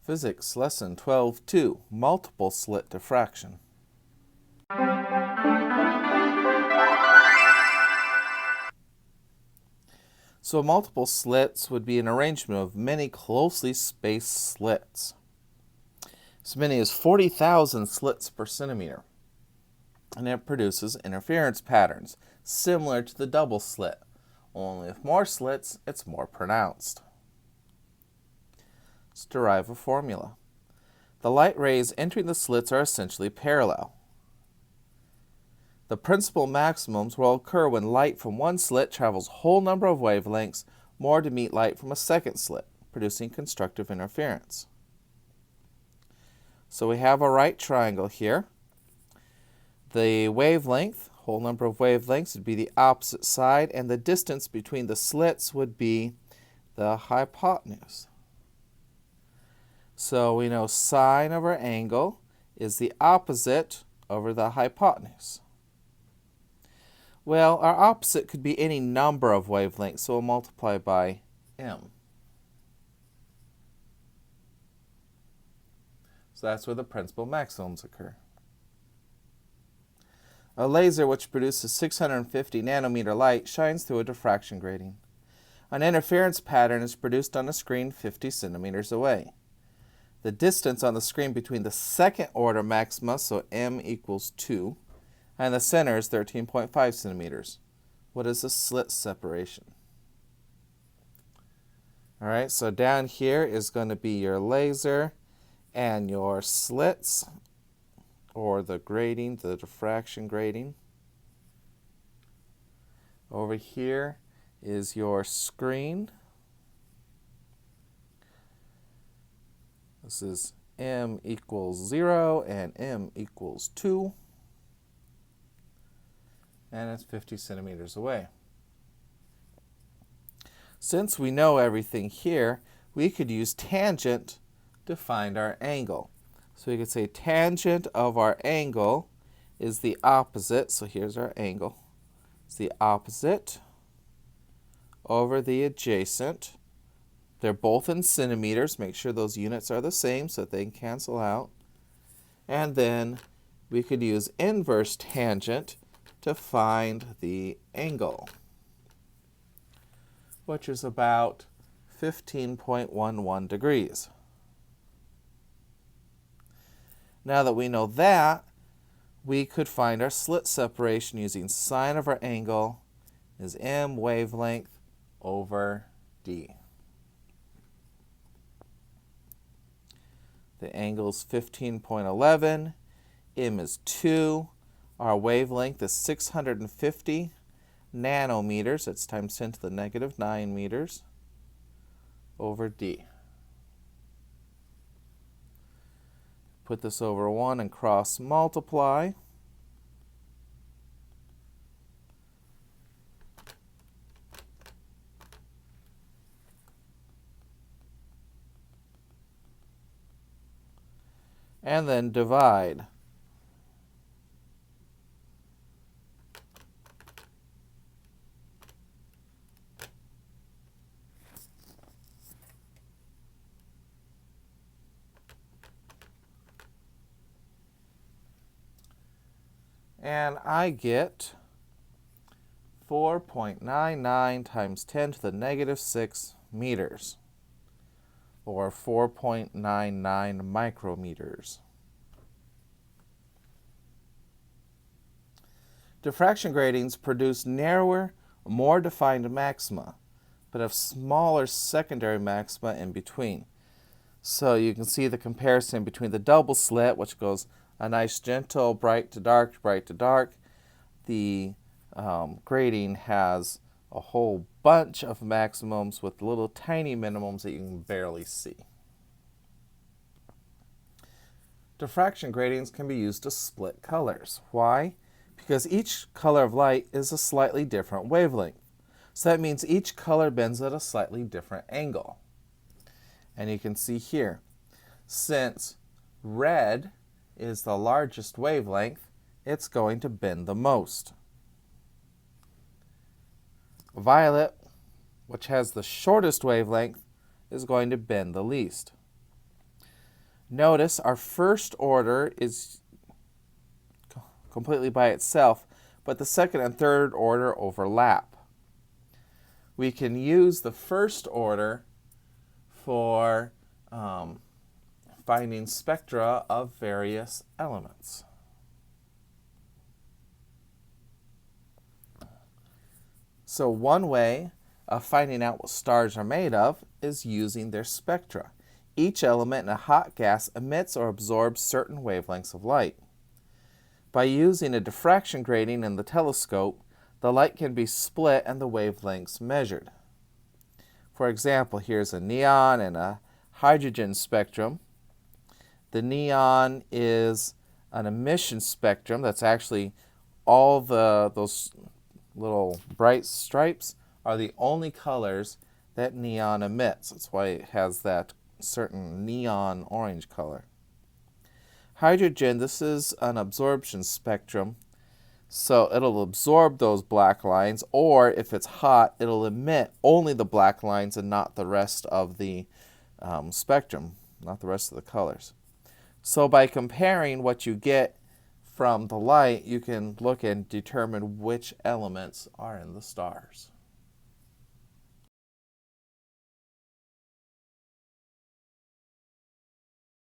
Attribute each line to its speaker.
Speaker 1: Physics Lesson 12-2, Multiple Slit Diffraction. So multiple slits would be an arrangement of many closely spaced slits. As many as 40,000 slits per centimeter. And it produces interference patterns, similar to the double slit. Only with more slits, it's more pronounced. Let's derive a formula. The light rays entering the slits are essentially parallel. The principal maximums will occur when light from one slit travels whole number of wavelengths more to meet light from a second slit, producing constructive interference. So we have a right triangle here. The wavelength, whole number of wavelengths, would be the opposite side, and the distance between the slits would be the hypotenuse. So we know sine over angle is the opposite over the hypotenuse. Well, our opposite could be any number of wavelengths, so we'll multiply by m. So that's where the principal maximums occur. A laser which produces 650 nanometer light shines through a diffraction grating. An interference pattern is produced on a screen 50 centimeters away. The distance on the screen between the second order maxima, so m equals 2, and the center is 13.5 centimeters. What is the slit separation? All right, so down here is going to be your laser and your slits, or the grating, the diffraction grating. Over here is your screen. This is m equals 0 and m equals 2. And it's 50 centimeters away. Since we know everything here, we could use tangent to find our angle. So we could say tangent of our angle is the opposite. So here's our angle. It's the opposite over the adjacent. They're both in centimeters. Make sure those units are the same so that they can cancel out. And then we could use inverse tangent to find the angle, which is about 15.11 degrees. Now that we know that, we could find our slit separation using sine of our angle is m wavelength over d. The angle is 15.11, m is 2, our wavelength is 650 nanometers, that's times 10 to the negative 9 meters, over d. Put this over 1 and cross multiply. And then divide. And I get 4.99 times 10 to the negative 6 meters, or 4.99 micrometers. Diffraction gratings produce narrower, more defined maxima, but have smaller secondary maxima in between. So you can see the comparison between the double slit, which goes a nice gentle bright to dark, bright to dark. The grating has a whole bunch of maximums with little tiny minimums that you can barely see. Diffraction gratings can be used to split colors. Why? Because each color of light is a slightly different wavelength. So that means each color bends at a slightly different angle. And you can see here, since red is the largest wavelength, it's going to bend the most. Violet, which has the shortest wavelength, is going to bend the least. Notice our first order is completely by itself, but the second and third order overlap. We can use the first order for finding spectra of various elements. So one way of finding out what stars are made of is using their spectra. Each element in a hot gas emits or absorbs certain wavelengths of light. By using a diffraction grating in the telescope, the light can be split and the wavelengths measured. For example, here's a neon and a hydrogen spectrum. The neon is an emission spectrum. That's actually all those little bright stripes are the only colors that neon emits. That's why it has that certain neon orange color. Hydrogen, this is an absorption spectrum. So it'll absorb those black lines, or if it's hot, it'll emit only the black lines and not the rest of the spectrum, not the rest of the colors. So by comparing what you get from the light, you can look and determine which elements are in the stars.